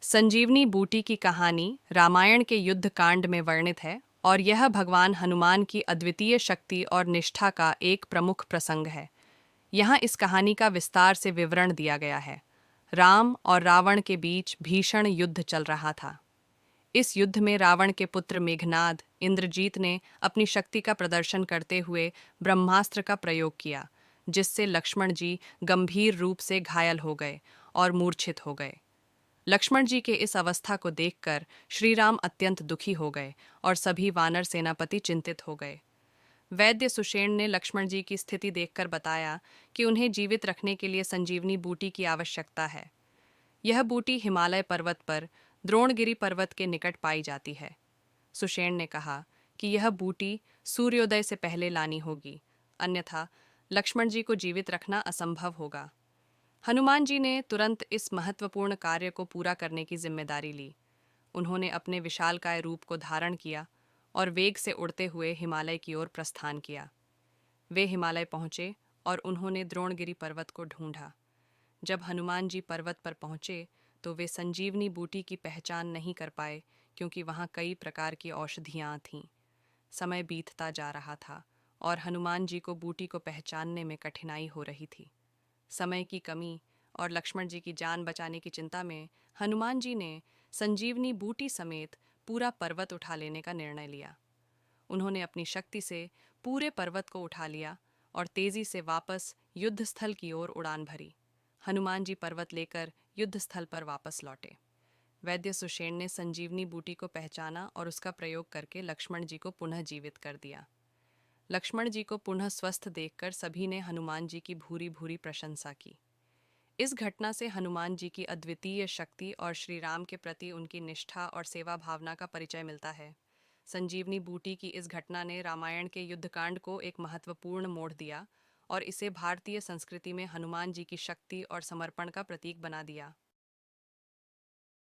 संजीवनी बूटी की कहानी रामायण के युद्ध कांड में वर्णित है और यह भगवान हनुमान की अद्वितीय शक्ति और निष्ठा का एक प्रमुख प्रसंग है। यहाँ इस कहानी का विस्तार से विवरण दिया गया है। राम और रावण के बीच भीषण युद्ध चल रहा था। इस युद्ध में रावण के पुत्र मेघनाद इंद्रजीत ने अपनी शक्ति का प्रदर्शन करते हुए ब्रह्मास्त्र का प्रयोग किया, जिससे लक्ष्मण जी गंभीर रूप से घायल हो गए और मूर्छित हो गए। लक्ष्मण जी के इस अवस्था को देखकर श्री राम अत्यंत दुखी हो गए और सभी वानर सेनापति चिंतित हो गए। वैद्य सुषेण ने लक्ष्मण जी की स्थिति देखकर बताया कि उन्हें जीवित रखने के लिए संजीवनी बूटी की आवश्यकता है। यह बूटी हिमालय पर्वत पर द्रोणगिरि पर्वत के निकट पाई जाती है। सुषेण ने कहा कि यह बूटी सूर्योदय से पहले लानी होगी, अन्यथा लक्ष्मण जी को जीवित रखना असंभव होगा। हनुमान जी ने तुरंत इस महत्वपूर्ण कार्य को पूरा करने की जिम्मेदारी ली। उन्होंने अपने विशालकाय रूप को धारण किया और वेग से उड़ते हुए हिमालय की ओर प्रस्थान किया। वे हिमालय पहुंचे और उन्होंने द्रोणगिरि पर्वत को ढूंढा। जब हनुमान जी पर्वत पर पहुंचे तो वे संजीवनी बूटी की पहचान नहीं कर पाए, क्योंकि वहां कई प्रकार की औषधियां थीं। समय बीतता जा रहा था और हनुमान जी को बूटी को पहचानने में कठिनाई हो रही थी। समय की कमी और लक्ष्मण जी की जान बचाने की चिंता में हनुमान जी ने संजीवनी बूटी समेत पूरा पर्वत उठा लेने का निर्णय लिया। उन्होंने अपनी शक्ति से पूरे पर्वत को उठा लिया और तेजी से वापस युद्ध स्थल की ओर उड़ान भरी। हनुमान जी पर्वत लेकर युद्ध स्थल पर वापस लौटे। वैद्य सुषेण ने संजीवनी बूटी को पहचाना और उसका प्रयोग करके लक्ष्मण जी को पुनः जीवित कर दिया। लक्ष्मण जी को पुनः स्वस्थ देखकर सभी ने हनुमान जी की भूरी भूरी प्रशंसा की। इस घटना से हनुमान जी की अद्वितीय शक्ति और श्री राम के प्रति उनकी निष्ठा और सेवा भावना का परिचय मिलता है। संजीवनी बूटी की इस घटना ने रामायण के युद्धकांड को एक महत्वपूर्ण मोड़ दिया और इसे भारतीय संस्कृति में हनुमान जी की शक्ति और समर्पण का प्रतीक बना दिया।